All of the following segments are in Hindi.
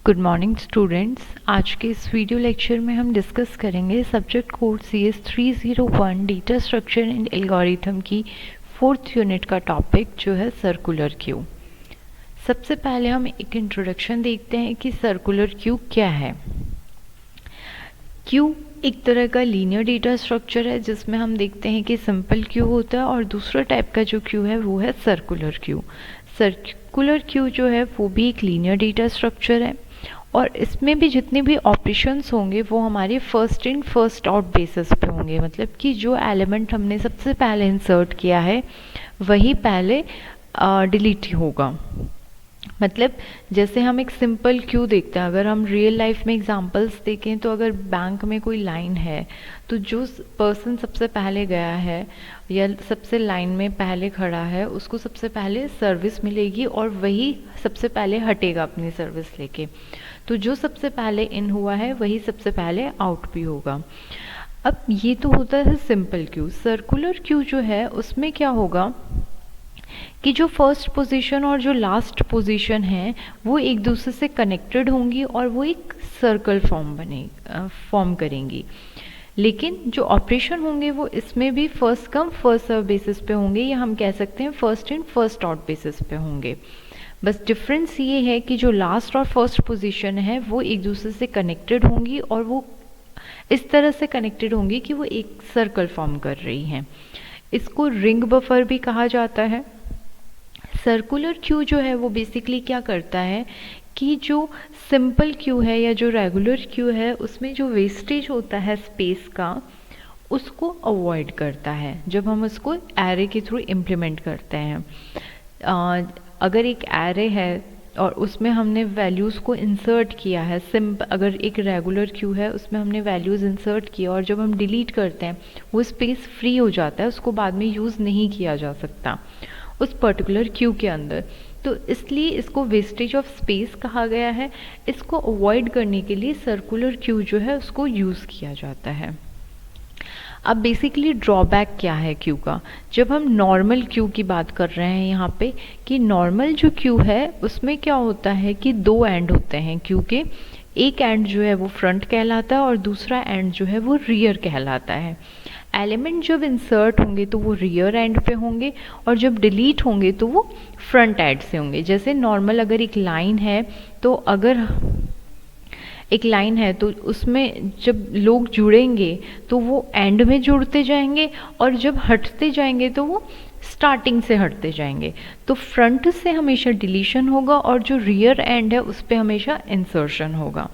Good morning students. आज के इस वीडियो लेक्चर में हम डिस्कस करेंगे subject code CS 301 data structure and algorithm की 4th यूनिट का टॉपिक जो है सर्कुलर क्यू। सबसे पहले हम एक इंट्रोडक्शन देखते हैं कि सर्कुलर क्यू क्या है। क्यू एक तरह का लीनियर डेटा स्ट्रक्चर है जिसमें हम देखते हैं कि सिंपल क्यू होता है और दूसरा टाइप का जो क्यू है वो है सर्कुलर क्यू। सर्कुलर क्यू जो है वो भी एक लीनियर डेटा स्ट्रक्चर है और इसमें भी जितने भी ऑपरेशंस होंगे वो हमारे first in first out basis पे होंगे, मतलब कि जो एलिमेंट हमने सबसे पहले इंसर्ट किया है वही पहले डिलीट होगा। मतलब जैसे हम एक सिंपल क्यू देखते हैं, अगर हम रियल लाइफ में एग्जांपल्स देखें तो अगर बैंक में कोई लाइन है तो जो पर्सन सबसे पहले गया है या सबसे लाइन में पहले खड़ा है उसको सबसे पहले सर्विस मिलेगी और वही सबसे पहले हटेगा अपनी सर्विस लेके। तो जो सबसे पहले इन हुआ है वही सबसे पहले आउट भी होगा। अब ये तो होता है सिंपल क्यू। सर्कुलर क्यू जो है उसमें क्या होगा कि जो फर्स्ट पोजीशन और जो लास्ट पोजीशन है वो एक दूसरे से कनेक्टेड होंगी और वो एक सर्कल फॉर्म करेंगी। लेकिन जो ऑपरेशन होंगे वो इसमें भी first come first serve basis पे होंगे, या हम कह सकते हैं first in first out basis पे होंगे। बस डिफरेंस ये है कि जो लास्ट और फर्स्ट पोजीशन है वो एक दूसरे से कनेक्टेड होंगी और वो इस तरह से कनेक्टेड होंगी कि वो एक सर्कल फॉर्म कर रही हैं। इसको रिंग बफर भी कहा जाता है। सर्कुलर क्यू जो है वो बेसिकली क्या करता है कि जो सिंपल क्यू है या जो रेगुलर क्यू है उसमें जो वेस्टेज होता है स्पेस का उसको अवॉइड करता है जब हम उसको एरे के थ्रू इम्प्लीमेंट करते हैं। अगर एक एरे है और उसमें हमने वैल्यूज़ को इंसर्ट किया है, अगर एक रेगुलर क्यू है उसमें हमने वैल्यूज़ इंसर्ट किया और जब हम डिलीट करते हैं वो स्पेस फ्री हो जाता है, उसको बाद में यूज़ नहीं किया जा सकता उस पर्टिकुलर क्यू के अंदर। तो इसलिए इसको वेस्टेज ऑफ स्पेस कहा गया है। इसको अवॉइड करने के लिए सर्कुलर क्यू जो है उसको यूज़ किया जाता है। अब बेसिकली ड्रॉबैक क्या है क्यू का, जब हम नॉर्मल क्यू की बात कर रहे हैं यहाँ पे कि नॉर्मल जो क्यू है उसमें क्या होता है कि दो एंड होते हैं क्यू के। एक एंड जो है वो फ्रंट कहलाता है और दूसरा एंड जो है वो रियर कहलाता है। एलिमेंट जब इंसर्ट होंगे तो वो रियर एंड पे होंगे और जब डिलीट होंगे तो वो फ्रंट एंड से होंगे। जैसे नॉर्मल अगर एक लाइन है तो अगर एक लाइन है तो उसमें जब लोग जुड़ेंगे तो वो एंड में जुड़ते जाएंगे और जब हटते जाएंगे तो वो स्टार्टिंग से हटते जाएंगे। तो फ्रंट से हमेशा डिलीशन होगा और जो रियर एंड है उस पर हमेशा इंसर्शन होगा,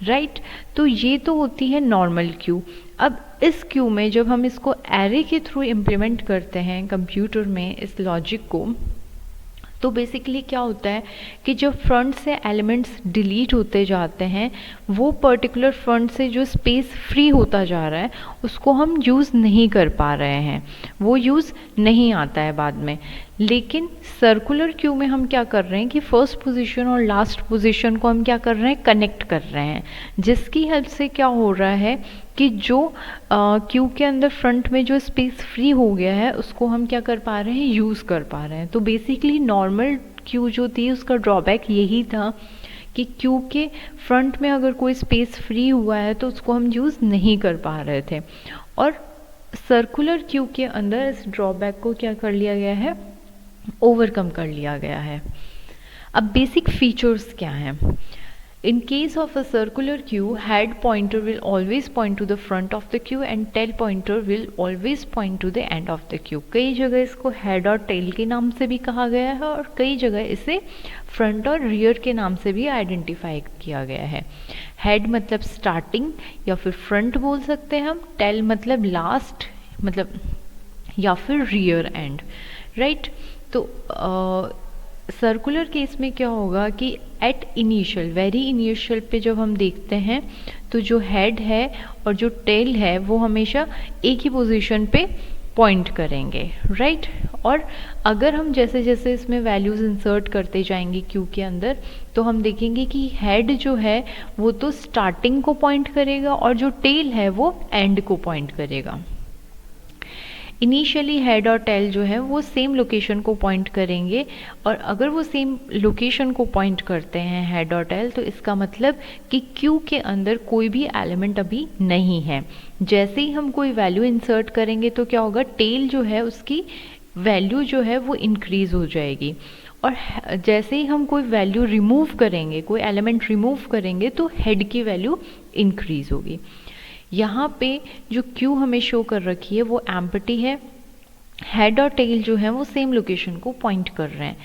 राइट। तो ये तो होती है नॉर्मल क्यू। अब इस क्यू में जब हम इसको एरे के थ्रू इम्प्लीमेंट करते हैं कंप्यूटर में इस लॉजिक को, तो बेसिकली क्या होता है कि जब फ्रंट से एलिमेंट्स डिलीट होते जाते हैं वो पर्टिकुलर फ्रंट से जो स्पेस फ्री होता जा रहा है उसको हम यूज़ नहीं कर पा रहे हैं, वो यूज़ नहीं आता है बाद में। लेकिन सर्कुलर क्यू में हम क्या कर रहे हैं कि फर्स्ट पोजीशन और लास्ट पोजीशन को हम क्या कर रहे हैं, कनेक्ट कर रहे हैं, जिसकी हेल्प से क्या हो रहा है कि जो क्यू के अंदर फ्रंट में जो स्पेस फ्री हो गया है उसको हम क्या कर पा रहे हैं, यूज़ कर पा रहे हैं। तो बेसिकली नॉर्मल क्यू जो थी उसका ड्रॉबैक यही था कि क्यू के फ्रंट में अगर कोई स्पेस फ्री हुआ है तो उसको हम यूज़ नहीं कर पा रहे थे, और सर्कुलर क्यू के अंदर इस ड्रॉबैक को क्या कर लिया गया है, ओवरकम कर लिया गया है। अब बेसिक फीचर्स क्या हैं। In case of a circular queue, head pointer will always point to the front of the queue and tail pointer will always point to the end of the queue. कई जगह इसको head और tail के नाम से भी कहा गया है और कई जगह इसे front और rear के नाम से भी आइडेंटिफाई किया गया है। head मतलब starting या फिर front बोल सकते हैं हम, tail मतलब last मतलब या फिर rear end, right। तो सर्कुलर केस में क्या होगा कि एट इनिशियल, वेरी इनिशियल पे जब हम देखते हैं तो जो हेड है और जो टेल है वो हमेशा एक ही पोजीशन पे पॉइंट करेंगे, राइट। और अगर हम जैसे जैसे इसमें वैल्यूज़ इंसर्ट करते जाएंगे क्यू के अंदर तो हम देखेंगे कि हेड जो है वो तो स्टार्टिंग को पॉइंट करेगा और जो टेल है वो एंड को पॉइंट करेगा। इनिशियली हेड और टेल जो है वो सेम लोकेशन को पॉइंट करेंगे, और अगर वो सेम लोकेशन को पॉइंट करते हैं हेड और टेल, तो इसका मतलब कि क्यू के अंदर कोई भी एलिमेंट अभी नहीं है। जैसे ही हम कोई वैल्यू इंसर्ट करेंगे तो क्या होगा, टेल जो है उसकी वैल्यू जो है वो इंक्रीज हो जाएगी, और जैसे ही हम कोई वैल्यू रिमूव करेंगे, कोई एलिमेंट रिमूव करेंगे, तो हेड की वैल्यू इंक्रीज होगी। यहाँ पे जो क्यू हमें शो कर रखी है वो एम्प्टी है, हेड और टेल जो है वो सेम लोकेशन को पॉइंट कर रहे हैं।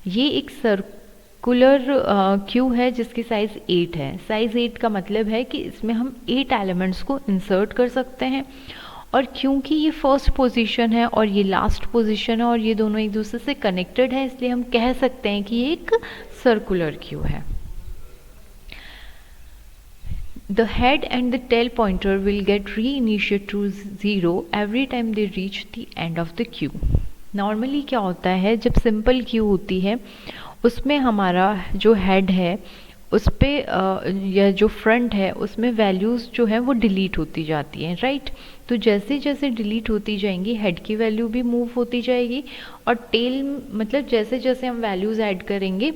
ये एक सर्कुलर क्यू है जिसकी साइज़ 8 है। साइज़ 8 का मतलब है कि इसमें हम 8 एलिमेंट्स को इंसर्ट कर सकते हैं, और क्योंकि ये फर्स्ट पोजीशन है और ये लास्ट पोजीशन है और ये दोनों एक दूसरे से कनेक्टेड है, इसलिए हम कह सकते हैं कि ये एक सर्कुलर क्यू है। The head and the tail pointer will get reinitiated to 0 every time they reach the end of the queue. Normally क्या होता है, जब सिंपल क्यू होती है उसमें हमारा जो हेड है उस पर या जो फ्रंट है उसमें वैल्यूज़ जो है वो डिलीट होती जाती हैं, राइट। तो जैसे जैसे डिलीट होती जाएंगी हेड की वैल्यू भी मूव होती जाएगी, और टेल मतलब जैसे जैसे हम वैल्यूज़ ऐड करेंगे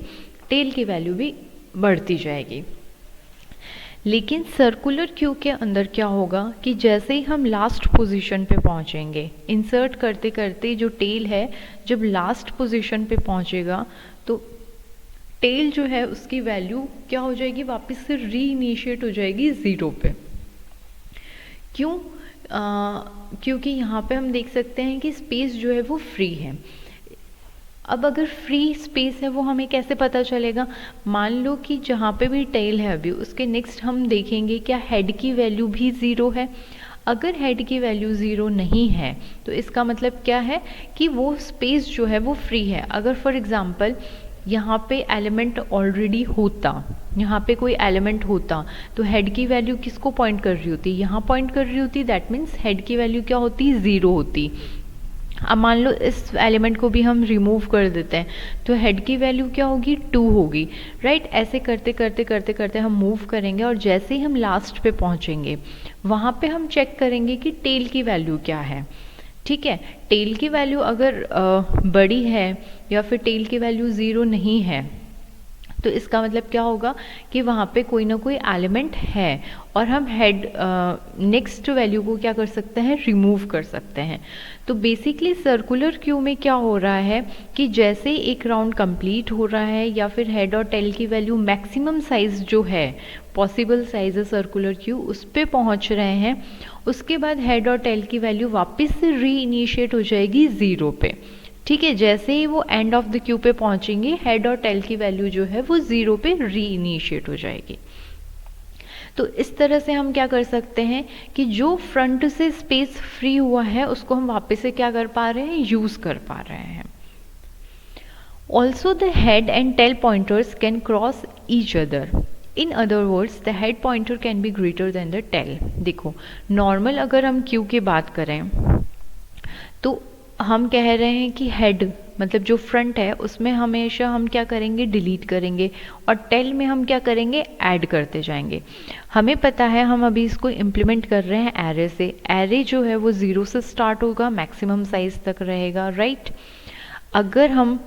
टेल की वैल्यू भी बढ़ती जाएगी। लेकिन सर्कुलर क्यू के अंदर क्या होगा कि जैसे ही हम लास्ट पोजीशन पे पहुंचेंगे, इंसर्ट करते करते जो टेल है जब लास्ट पोजीशन पे पहुंचेगा, तो टेल जो है उसकी वैल्यू क्या हो जाएगी, वापस से रीइनिशिएट हो जाएगी 0 पे। क्यों? क्योंकि यहाँ पे हम देख सकते हैं कि स्पेस जो है वो फ्री है। अब अगर फ्री स्पेस है वो हमें कैसे पता चलेगा, मान लो कि जहाँ पे भी टेल है अभी उसके नेक्स्ट हम देखेंगे क्या हेड की वैल्यू भी 0 है। अगर हेड की वैल्यू 0 नहीं है तो इसका मतलब क्या है कि वो स्पेस जो है वो फ्री है। अगर फॉर एग्जांपल यहाँ पे एलिमेंट ऑलरेडी होता, यहाँ पे कोई एलिमेंट होता, तो हेड की वैल्यू किसको पॉइंट कर रही होती, यहाँ पॉइंट कर रही होती, दैट मीन्स हेड की वैल्यू क्या होती, 0 होती। अब मान लो इस एलिमेंट को भी हम रिमूव कर देते हैं तो हेड की वैल्यू क्या होगी, 2 होगी, राइट। ऐसे करते करते करते करते हम मूव करेंगे, और जैसे ही हम लास्ट पे पहुंचेंगे वहाँ पे हम चेक करेंगे कि टेल की वैल्यू क्या है। ठीक है, टेल की वैल्यू अगर बड़ी है या फिर टेल की वैल्यू 0 नहीं है तो इसका मतलब क्या होगा कि वहाँ पे कोई ना कोई एलिमेंट है, और हम हेड नेक्स्ट वैल्यू को क्या कर सकते हैं, रिमूव कर सकते हैं। तो बेसिकली सर्कुलर क्यू में क्या हो रहा है कि जैसे एक राउंड कंप्लीट हो रहा है या फिर हेड और टेल की वैल्यू मैक्सिमम साइज जो है, पॉसिबल साइज है सर्कुलर क्यू, उस पे पहुंच रहे हैं, उसके बाद हेड और टेल की वैल्यू वापस से रीइनिशिएट हो जाएगी 0 पे। ठीक है, जैसे ही वो एंड ऑफ द क्यू पे पहुंचेंगे हेड और टेल की वैल्यू जो है वो 0 पे रीइनिशिएट हो जाएगी। तो इस तरह से हम क्या कर सकते हैं कि जो फ्रंट से स्पेस फ्री हुआ है उसको हम वापस से क्या कर पा रहे हैं, यूज कर पा रहे हैं। Also the head and tail pointers can cross each other. In other words the head pointer can be greater than the tail. देखो, नॉर्मल अगर हम क्यू की बात करें तो हम कह रहे हैं कि हेड मतलब जो फ्रंट है उसमें हमेशा हम क्या करेंगे, डिलीट करेंगे, और टेल में हम क्या करेंगे, ऐड करते जाएंगे। हमें पता है, हम अभी इसको इम्प्लीमेंट कर रहे हैं एरे से। एरे जो है वो 0 से स्टार्ट होगा, मैक्सिमम साइज तक रहेगा, राइट। अगर हम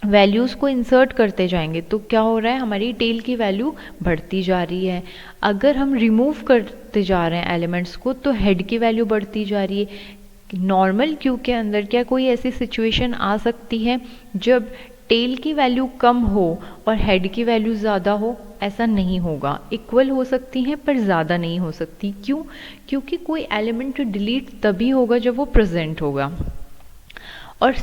वैल्यूज़ को इंसर्ट करते जाएंगे तो क्या हो रहा है, हमारी टेल की वैल्यू बढ़ती जा रही है। अगर हम रिमूव करते जा रहे हैं एलिमेंट्स को तो हेड की वैल्यू बढ़ती जा रही है। नॉर्मल क्यू के अंदर क्या कोई ऐसी सिचुएशन आ सकती है जब टेल की वैल्यू कम हो और हेड की वैल्यू ज़्यादा हो? ऐसा नहीं होगा, इक्वल हो सकती हैं पर ज़्यादा नहीं हो सकती। क्यों? क्योंकि कोई एलिमेंट डिलीट तभी होगा जब वो प्रेजेंट होगा, और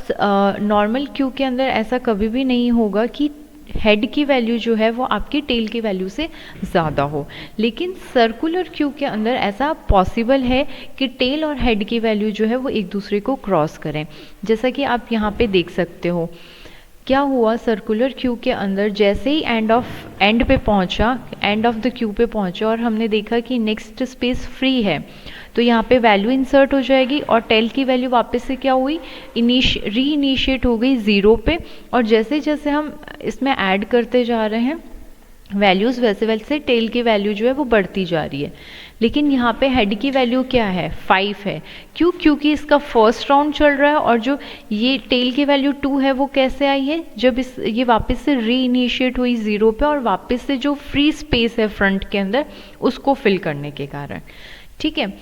नॉर्मल क्यू के अंदर ऐसा कभी भी नहीं होगा कि हेड की वैल्यू जो है वो आपकी टेल की वैल्यू से ज़्यादा हो। लेकिन सर्कुलर क्यू के अंदर ऐसा पॉसिबल है कि टेल और हेड की वैल्यू जो है वो एक दूसरे को क्रॉस करें। जैसा कि आप यहाँ पे देख सकते हो, क्या हुआ सर्कुलर क्यू के अंदर, जैसे ही एंड पे पहुँचा, एंड ऑफ द क्यू पे पहुँचा और हमने देखा कि नेक्स्ट स्पेस फ्री है, तो यहाँ पे वैल्यू इंसर्ट हो जाएगी और टेल की वैल्यू वापस से क्या हुई, रीइनिशिएट हो गई 0 पे। और जैसे जैसे हम इसमें ऐड करते जा रहे हैं वैल्यूज़ वैसे वैसे टेल की वैल्यू जो है वो बढ़ती जा रही है, लेकिन यहाँ पे हेड की वैल्यू क्या है 5 है। क्यों? क्योंकि इसका फर्स्ट राउंड चल रहा है, और जो ये टेल की वैल्यू 2 है वो कैसे आई है, जब ये वापस से री इनिशिएट हुई 0 पे, और वापस से जो फ्री स्पेस है फ्रंट के अंदर उसको फिल करने के कारण। ठीक है,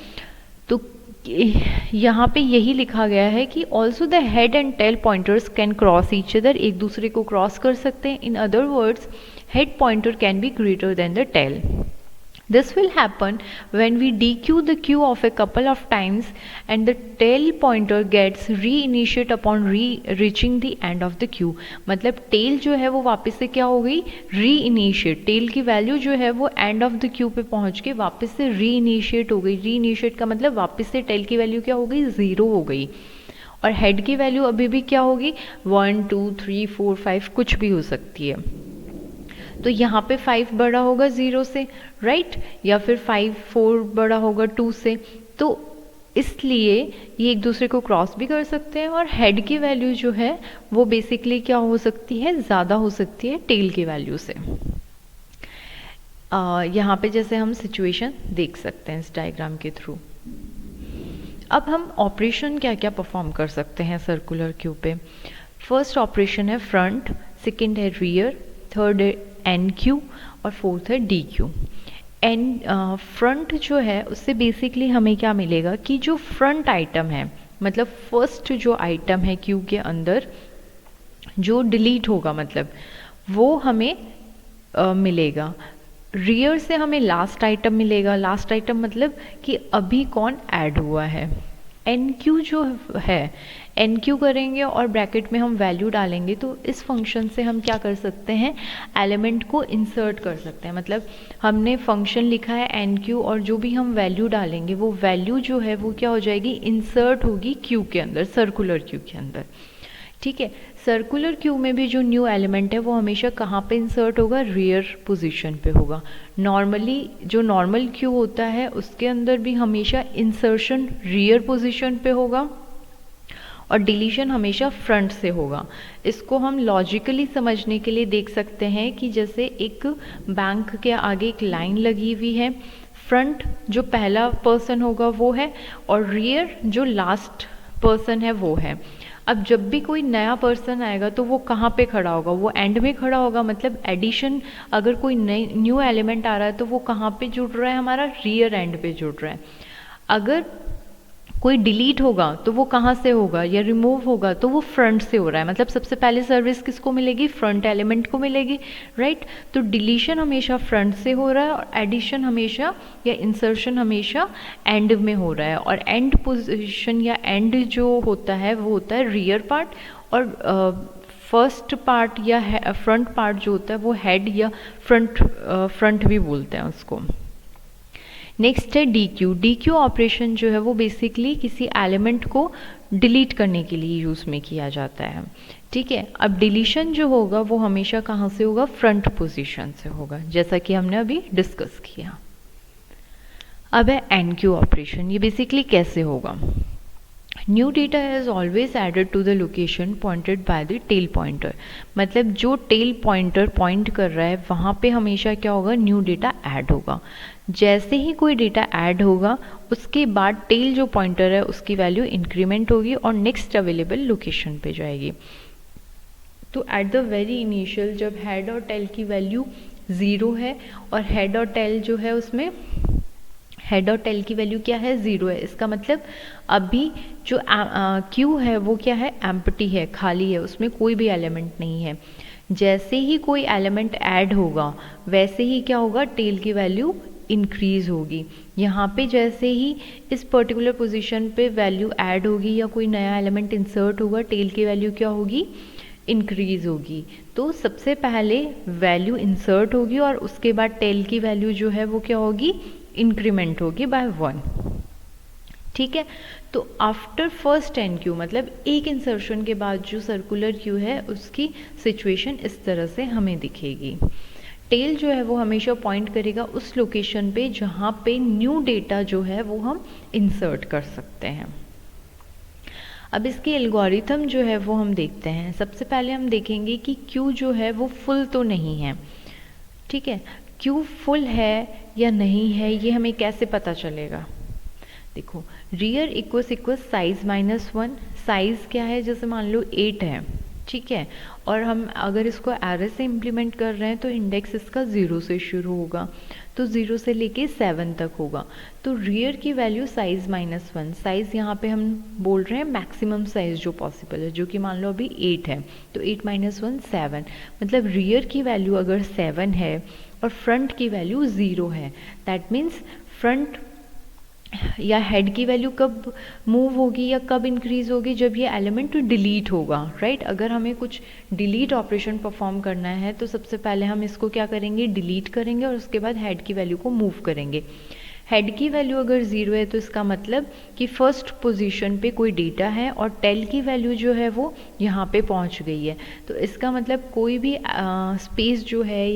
तो यहाँ पे यही लिखा गया है कि also the head and tail pointers can cross each other, एक दूसरे को क्रॉस कर सकते हैं। In other words, head pointer can be greater than the tail. This will happen when we dequeue the queue of a couple of times and the tail pointer gets reinitiate upon reaching the end of the queue. मतलब tail जो है वो वापस से क्या हो गई, reinitiate, tail की वैल्यू जो है वो end of the queue पे पहुंच के वापस से reinitiate हो गई। reinitiate का मतलब वापस से tail की वैल्यू क्या हो गई, 0 हो गई, और head की वैल्यू अभी भी क्या होगी 1 2 3 4 5 कुछ भी हो सकती है। तो यहाँ पे 5 बड़ा होगा 0 से, राइट, या फिर 4 बड़ा होगा 2 से, तो इसलिए ये एक दूसरे को क्रॉस भी कर सकते हैं, और हेड की वैल्यू जो है वो बेसिकली क्या हो सकती है, ज़्यादा हो सकती है टेल की वैल्यू से। यहाँ पे जैसे हम सिचुएशन देख सकते हैं इस डायग्राम के थ्रू। अब हम ऑपरेशन क्या क्या परफॉर्म कर सकते हैं सर्कुलर क्यू पे। फर्स्ट ऑपरेशन है फ्रंट, सेकेंड है रियर, थर्ड है एन क्यू, और फोर्थ है डी क्यू। एन फ्रंट जो है उससे बेसिकली हमें क्या मिलेगा कि जो फ्रंट आइटम है, मतलब फर्स्ट जो आइटम है क्यू के अंदर जो डिलीट होगा, मतलब वो हमें मिलेगा। रियर से हमें लास्ट आइटम मिलेगा, लास्ट आइटम मतलब कि अभी कौन ऐड हुआ है। एन क्यू जो है, एन क्यू करेंगे और ब्रैकेट में हम वैल्यू डालेंगे, तो इस फंक्शन से हम क्या कर सकते हैं, एलिमेंट को इंसर्ट कर सकते हैं। मतलब हमने फंक्शन लिखा है एन क्यू, और जो भी हम वैल्यू डालेंगे वो वैल्यू जो है वो क्या हो जाएगी, इंसर्ट होगी क्यू के अंदर, सर्कुलर क्यू के अंदर। ठीक है, सर्कुलर क्यू में भी जो न्यू एलिमेंट है वो हमेशा कहाँ पे इंसर्ट होगा, रियर पोजीशन पे होगा। नॉर्मली जो नॉर्मल क्यू होता है उसके अंदर भी हमेशा इंसर्शन रियर पोजीशन पे होगा, और डिलीशन हमेशा फ्रंट से होगा। इसको हम लॉजिकली समझने के लिए देख सकते हैं कि जैसे एक बैंक के आगे एक लाइन लगी हुई है, फ्रंट जो पहला पर्सन होगा वो है, और रियर जो लास्ट पर्सन है वो है। अब जब भी कोई नया पर्सन आएगा तो वो कहाँ पे खड़ा होगा, वो एंड में खड़ा होगा। मतलब एडिशन, अगर कोई नई न्यू एलिमेंट आ रहा है तो वो कहाँ पे जुड़ रहा है, हमारा रियर एंड पे जुड़ रहा है। अगर कोई डिलीट होगा तो वो कहाँ से होगा, या रिमूव होगा तो वो फ्रंट से हो रहा है। मतलब सबसे पहले सर्विस किसको मिलेगी, फ्रंट एलिमेंट को मिलेगी, राइट। तो डिलीशन हमेशा फ्रंट से हो रहा है, और एडिशन हमेशा या इंसर्शन हमेशा एंड में हो रहा है। और एंड पोजीशन या एंड जो होता है वो होता है रियर पार्ट, और फर्स्ट पार्ट या फ्रंट पार्ट जो होता है वो हेड या फ्रंट भी बोलते हैं उसको। नेक्स्ट है D Q. D Q operation जो है वो बेसिकली किसी एलिमेंट को डिलीट करने के लिए यूज़ में किया जाता है। ठीक है, अब डिलीशन जो होगा वो हमेशा कहाँ से होगा, फ्रंट पोजीशन से होगा, जैसा कि हमने अभी डिस्कस किया। अब है एन क्यू ऑपरेशन। ये बेसिकली कैसे होगा, new data is always added to the location pointed by the tail pointer. मतलब जो टेल पॉइंटर पॉइंट कर रहा है वहाँ पे हमेशा क्या होगा, न्यू डेटा ऐड होगा। जैसे ही कोई डेटा ऐड होगा उसके बाद टेल जो पॉइंटर है उसकी वैल्यू इंक्रीमेंट होगी और नेक्स्ट अवेलेबल लोकेशन पे जाएगी। तो एट द वेरी इनिशियल जब हेड और टेल की वैल्यू 0 है और हेड और टेल जो है उसमें हेड और टेल की वैल्यू क्या है, 0 है, इसका मतलब अभी जो क्यू है वो क्या है, एम्प्टी है, खाली है, उसमें कोई भी एलिमेंट नहीं है। जैसे ही कोई एलिमेंट ऐड होगा वैसे ही क्या होगा, टेल की वैल्यू इंक्रीज होगी। यहाँ पे जैसे ही इस पर्टिकुलर पोजीशन पे वैल्यू ऐड होगी या कोई नया एलिमेंट इंसर्ट होगा, टेल की वैल्यू क्या होगी, इंक्रीज होगी। तो सबसे पहले वैल्यू इंसर्ट होगी और उसके बाद टेल की वैल्यू जो है वो क्या होगी, इंक्रीमेंट होगी बाय 1। ठीक है, तो आफ्टर फर्स्ट एन क्यू मतलब एक इंसर्शन के बाद जो सर्कुलर क्यू है उसकी सिचुएशन इस तरह से हमें दिखेगी। टेल जो है वो हमेशा पॉइंट करेगा उस लोकेशन पे जहाँ पे न्यू डेटा जो है वो हम इंसर्ट कर सकते हैं। अब इसकी एल्गोरिथम जो है वो हम देखते हैं। सबसे पहले हम देखेंगे कि क्यू जो है वो फुल तो नहीं है। ठीक है, क्यू फुल है या नहीं है ये हमें कैसे पता चलेगा? देखो, रियर इक्वल्स साइज -1, साइज क्या है, जैसे मान लो 8 है, ठीक है, और हम अगर इसको एरे से इम्प्लीमेंट कर रहे हैं तो इंडेक्स इसका 0 से शुरू होगा, तो 0 से लेके 7 तक होगा। तो रियर की वैल्यू साइज -1, साइज यहाँ पे हम बोल रहे हैं मैक्सिमम साइज जो पॉसिबल है, जो कि मान लो अभी 8 है, तो 8 - 1 7, मतलब रियर की वैल्यू अगर 7 है और फ्रंट की वैल्यू 0 है, दैट मीन्स फ्रंट या हेड की वैल्यू कब मूव होगी या कब इंक्रीज होगी, जब ये एलिमेंट डिलीट होगा, राइट। अगर हमें कुछ डिलीट ऑपरेशन परफॉर्म करना है तो सबसे पहले हम इसको क्या करेंगे, डिलीट करेंगे और उसके बाद हेड की वैल्यू को मूव करेंगे। हेड की वैल्यू अगर 0 है तो इसका मतलब कि फर्स्ट पोजीशन पे कोई डेटा है और टेल की वैल्यू जो है वो यहाँ पे पहुँच गई है, तो इसका मतलब कोई भी स्पेस जो है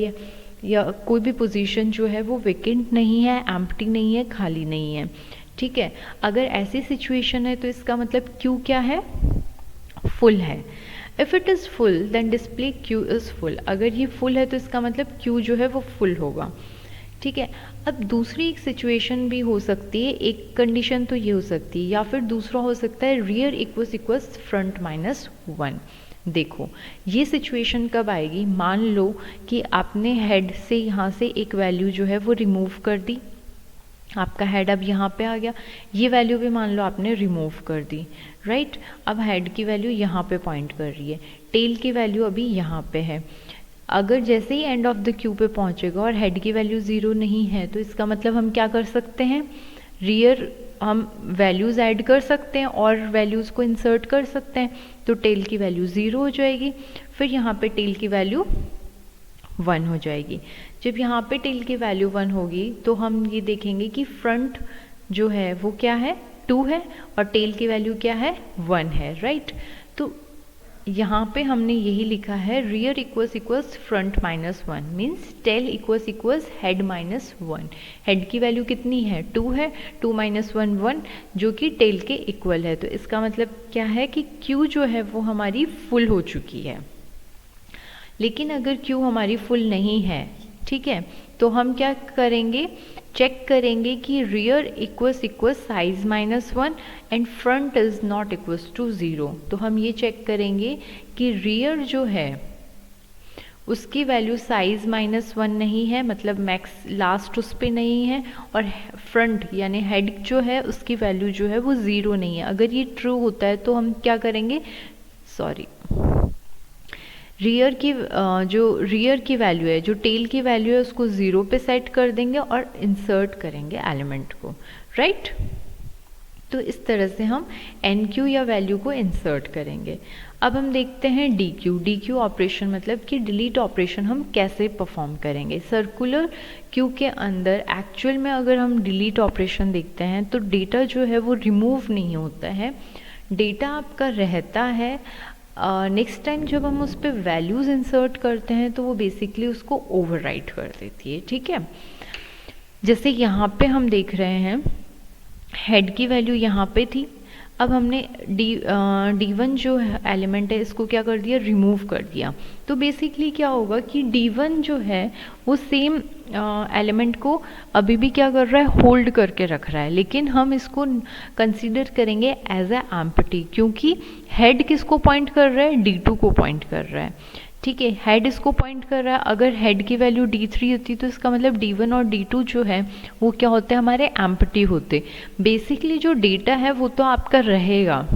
या कोई भी पोजीशन जो है वो वेकेंट नहीं है, एम्प्टी नहीं है, खाली नहीं है, ठीक है। अगर ऐसी सिचुएशन है तो इसका मतलब क्यू क्या है, फुल है। If it is full then display queue is full, अगर ये फुल है तो इसका मतलब क्यू जो है वो फुल होगा, ठीक है। अब दूसरी एक सिचुएशन भी हो सकती है, एक कंडीशन तो ये हो सकती है, या फिर दूसरा हो सकता है रियर इक्वल्स फ्रंट -1। देखो, ये सिचुएशन कब आएगी, मान लो कि आपने हेड से यहाँ से एक वैल्यू जो है वो रिमूव कर दी, आपका हेड अब यहाँ पे आ गया, ये वैल्यू भी मान लो आपने रिमूव कर दी, राइट। अब हेड की वैल्यू यहाँ पे पॉइंट कर रही है, टेल की वैल्यू अभी यहाँ पे है। अगर जैसे ही एंड ऑफ द क्यू पे पहुँचेगा और हेड की वैल्यू 0 नहीं है तो इसका मतलब हम क्या कर सकते हैं, रियर हम वैल्यूज़ ऐड कर सकते हैं और वैल्यूज़ को इंसर्ट कर सकते हैं, तो टेल की वैल्यू 0 हो जाएगी, फिर यहाँ पे टेल की वैल्यू 1 हो जाएगी। जब यहाँ पे टेल की वैल्यू 1 होगी तो हम ये देखेंगे कि फ्रंट जो है वो क्या है, 2 है, और टेल की वैल्यू क्या है, 1 है, राइट। तो यहाँ पे हमने यही लिखा है rear equals front -1 means tail equals head -1। हेड की वैल्यू कितनी है, 2 है, 2 - 1 1, जो कि टेल के इक्वल है, तो इसका मतलब क्या है कि क्यू जो है वो हमारी फुल हो चुकी है। लेकिन अगर क्यू हमारी फुल नहीं है, ठीक है, तो हम क्या करेंगे, चेक करेंगे कि rear equals size -1 and front is not equals to 0। तो हम ये चेक करेंगे कि रियर जो है उसकी वैल्यू साइज -1 नहीं है, मतलब मैक्स लास्ट उस पे नहीं है, और फ्रंट यानी हेड जो है उसकी वैल्यू जो है वो 0 नहीं है। अगर ये ट्रू होता है तो हम क्या करेंगे, रियर की जो रियर की वैल्यू है, जो टेल की वैल्यू है, उसको 0 पे सेट कर देंगे और इंसर्ट करेंगे एलिमेंट को, राइट। तो इस तरह से हम NQ या वैल्यू को इंसर्ट करेंगे। अब हम देखते हैं DQ ऑपरेशन, मतलब कि डिलीट ऑपरेशन हम कैसे परफॉर्म करेंगे। सर्कुलर क्यू के अंदर एक्चुअल में अगर हम डिलीट ऑपरेशन देखते हैं तो डेटा जो है वो रिमूव नहीं होता है, डेटा आपका रहता है। नेक्स्ट टाइम जब हम उस पर वैल्यूज़ इंसर्ट करते हैं तो वो बेसिकली उसको ओवरराइट कर देती है, ठीक है। जैसे यहाँ पे हम देख रहे हैं हेड की वैल्यू यहाँ पे थी, अब हमने D1 जो एलिमेंट है इसको क्या कर दिया, रिमूव कर दिया। तो बेसिकली क्या होगा कि D1 जो है वो सेम एलिमेंट को अभी भी क्या कर रहा है, होल्ड करके रख रहा है, लेकिन हम इसको कंसीडर करेंगे एज ए एम्प्टी, क्योंकि हेड किसको पॉइंट कर रहा है, D2 को पॉइंट कर रहा है, ठीक है। हेड इसको पॉइंट कर रहा है, अगर हेड की वैल्यू D3 होती तो इसका मतलब D1 और D2 जो है वो क्या होते हैं, हमारे एम्प्टी होते। बेसिकली जो डेटा है वो तो आपका रहेगा,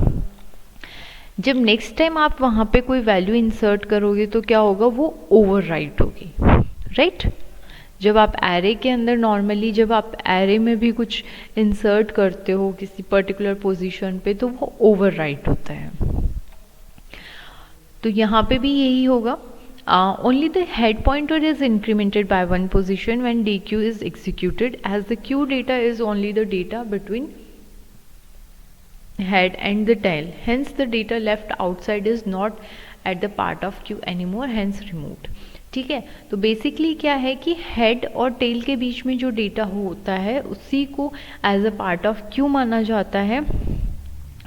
जब नेक्स्ट टाइम आप वहाँ पे कोई वैल्यू इंसर्ट करोगे तो क्या होगा, वो ओवरराइट होगी, राइट। जब आप एरे के अंदर नॉर्मली जब आप एरे में भी कुछ इंसर्ट करते हो किसी पर्टिकुलर पोजीशन पे तो वो ओवरराइट होता है। तो यहाँ पे भी यही होगा, only the head pointer is incremented by 1 position when DQ is executed, as the Q data is only the data between head and the tail, hence the data left outside is not at the part of Q anymore, hence removed, ठीक है। तो बेसिकली क्या है कि हेड और टेल के बीच में जो डेटा होता है उसी को as a part of queue माना जाता है,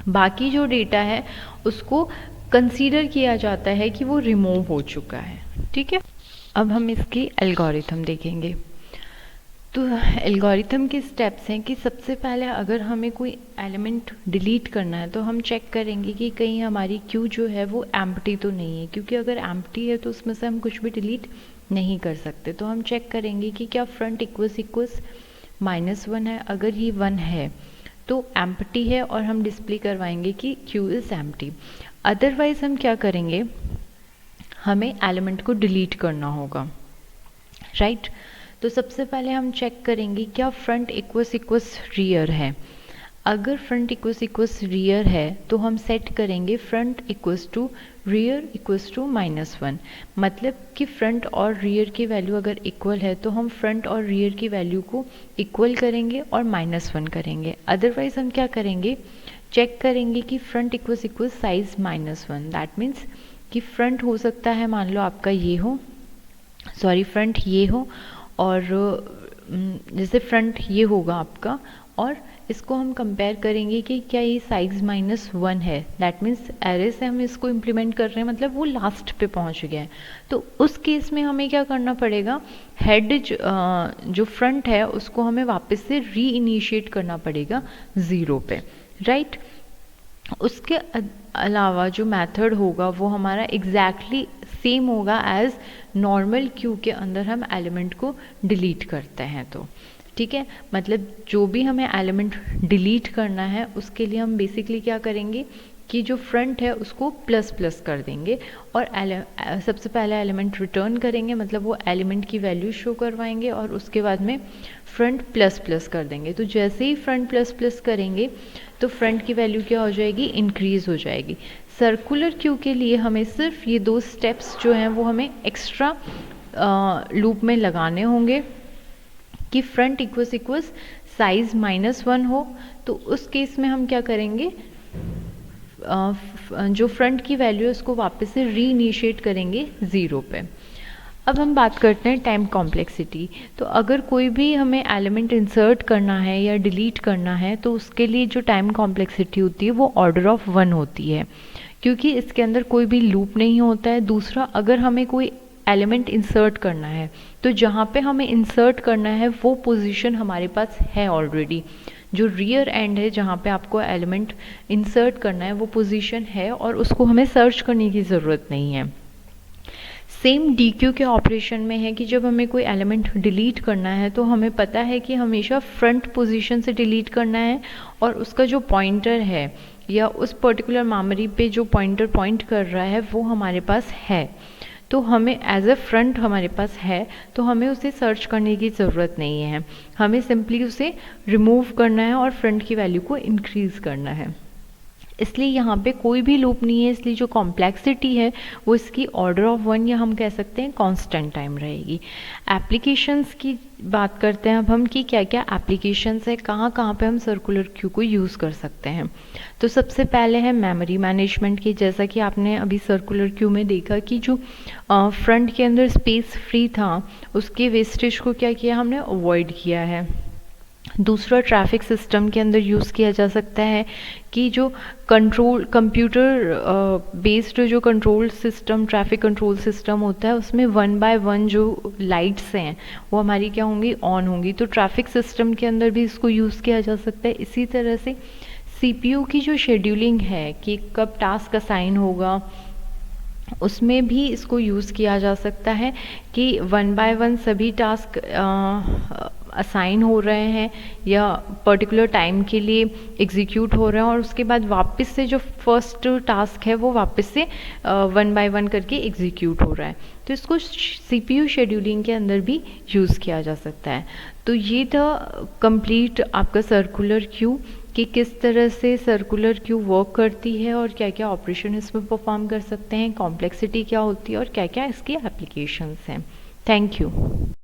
बाकी जो डेटा है उसको कंसीडर किया जाता है कि वो रिमूव हो चुका है, ठीक है। अब हम इसकी एल्गोरिथम देखेंगे। तो एल्गोरिथम के स्टेप्स हैं कि सबसे पहले अगर हमें कोई एलिमेंट डिलीट करना है तो हम चेक करेंगे कि कहीं हमारी क्यू जो है वो एम्प्टी तो नहीं है, क्योंकि अगर एम्प्टी है तो उसमें से हम कुछ भी डिलीट नहीं कर सकते। तो हम चेक करेंगे कि क्या फ्रंट इक्वल्स -1 है। अगर ये 1 है तो एम्प्टी है और हम डिस्प्ले करवाएंगे कि क्यू इज़ एम्प्टी। अदरवाइज हम क्या करेंगे, हमें एलिमेंट को डिलीट करना होगा, राइट। तो सबसे पहले हम चेक करेंगे क्या फ्रंट इक्वल्स रियर है। अगर फ्रंट इक्वल्स रियर है तो हम सेट करेंगे front equals to rear equals to -1। मतलब कि फ्रंट और रियर की वैल्यू अगर इक्वल है तो हम फ्रंट और रियर की वैल्यू को इक्वल करेंगे और -1 करेंगे। अदरवाइज हम क्या करेंगे, चेक करेंगे कि front equals size -1। That means कि फ्रंट हो सकता है, मान लो आपका ये हो, फ्रंट ये हो, और जैसे फ्रंट ये होगा आपका, और इसको हम कंपेयर करेंगे कि क्या ये साइज -1 है। दैट मीन्स एरे से हम इसको इम्प्लीमेंट कर रहे हैं, मतलब वो लास्ट पे पहुंच गया है। तो उस केस में हमें क्या करना पड़ेगा, हेड जो फ्रंट है उसको हमें वापस से री इनिशिएट करना पड़ेगा 0 पे, राइट। उसके अलावा जो मेथड होगा वो हमारा एग्जैक्टली सेम होगा एज नॉर्मल क्यू के अंदर हम एलिमेंट को डिलीट करते हैं। तो ठीक है, मतलब जो भी हमें एलिमेंट डिलीट करना है उसके लिए हम बेसिकली क्या करेंगे कि जो फ्रंट है उसको ++ कर देंगे और सबसे पहला एलिमेंट रिटर्न करेंगे, मतलब वो एलिमेंट की वैल्यू शो करवाएंगे, और उसके बाद में फ्रंट ++ कर देंगे। तो जैसे ही फ्रंट ++ करेंगे तो फ्रंट की वैल्यू क्या हो जाएगी, इंक्रीज़ हो जाएगी। सर्कुलर क्यू के लिए हमें सिर्फ ये 2 स्टेप्स जो हैं वो हमें एक्स्ट्रा लूप में लगाने होंगे कि फ्रंट इक्वल्स साइज -1 हो। तो उस केस में हम क्या करेंगे, जो फ्रंट की वैल्यू है उसको वापस से री इनिशिएट करेंगे 0 पे। अब हम बात करते हैं टाइम कॉम्प्लेक्सिटी। तो अगर कोई भी हमें एलिमेंट इंसर्ट करना है या डिलीट करना है तो उसके लिए जो टाइम कॉम्प्लेक्सिटी होती है वो ऑर्डर ऑफ 1 होती है, क्योंकि इसके अंदर कोई भी लूप नहीं होता है। दूसरा, अगर हमें कोई एलिमेंट इंसर्ट करना है तो जहाँ पे हमें इंसर्ट करना है वो पोजीशन हमारे पास है ऑलरेडी। जो रियर एंड है जहाँ पे आपको एलिमेंट इंसर्ट करना है वो पोजीशन है और उसको हमें सर्च करने की ज़रूरत नहीं है। सेम DQ के ऑपरेशन में है कि जब हमें कोई एलिमेंट डिलीट करना है तो हमें पता है कि हमेशा फ्रंट पोजीशन से डिलीट करना है, और उसका जो पॉइंटर है या उस पर्टिकुलर मेमोरी पे जो पॉइंटर पॉइंट कर रहा है वो हमारे पास है। तो हमें एज अ फ्रंट हमारे पास है तो हमें उसे सर्च करने की ज़रूरत नहीं है, हमें सिंपली उसे रिमूव करना है और फ्रंट की वैल्यू को इंक्रीज़ करना है। इसलिए यहाँ पे कोई भी लूप नहीं है, इसलिए जो कॉम्प्लेक्सिटी है वो इसकी ऑर्डर ऑफ 1 या हम कह सकते हैं कांस्टेंट टाइम रहेगी। एप्लीकेशंस की बात करते हैं अब हम कि क्या क्या एप्लीकेशंस है, कहाँ कहाँ पे हम सर्कुलर क्यू को यूज़ कर सकते हैं। तो सबसे पहले है मेमोरी मैनेजमेंट की। जैसा कि आपने अभी सर्कुलर क्यू में देखा कि जो फ्रंट के अंदर स्पेस फ्री था उसके वेस्टेज को क्या किया, हमने अवॉइड किया है। दूसरा, ट्रैफिक सिस्टम के अंदर यूज़ किया जा सकता है कि जो कंप्यूटर बेस्ड जो control system, traffic control system होता है उसमें 1 बाय 1 जो लाइट्स हैं वो हमारी क्या होंगी, ऑन होंगी। तो ट्रैफिक सिस्टम के अंदर भी इसको यूज़ किया जा सकता है। इसी तरह से CPU की जो शेड्यूलिंग है कि कब टास्क असाइन होगा उसमें भी इसको यूज़ किया जा सकता है कि 1 बाय 1 सभी टास्क असाइन हो रहे हैं या पर्टिकुलर टाइम के लिए एग्जीक्यूट हो रहे हैं, और उसके बाद वापस से जो फर्स्ट टास्क है वो वापस से 1 बाय 1 करके एग्जीक्यूट हो रहा है। तो इसको CPU शेड्यूलिंग के अंदर भी यूज़ किया जा सकता है। तो ये था कंप्लीट आपका सर्कुलर क्यू कि किस तरह से सर्कुलर क्यू वर्क करती है और क्या क्या ऑपरेशन इसमें परफॉर्म कर सकते हैं, कॉम्प्लेक्सिटी क्या होती है और क्या क्या इसकी एप्लीकेशंस हैं। Thank you.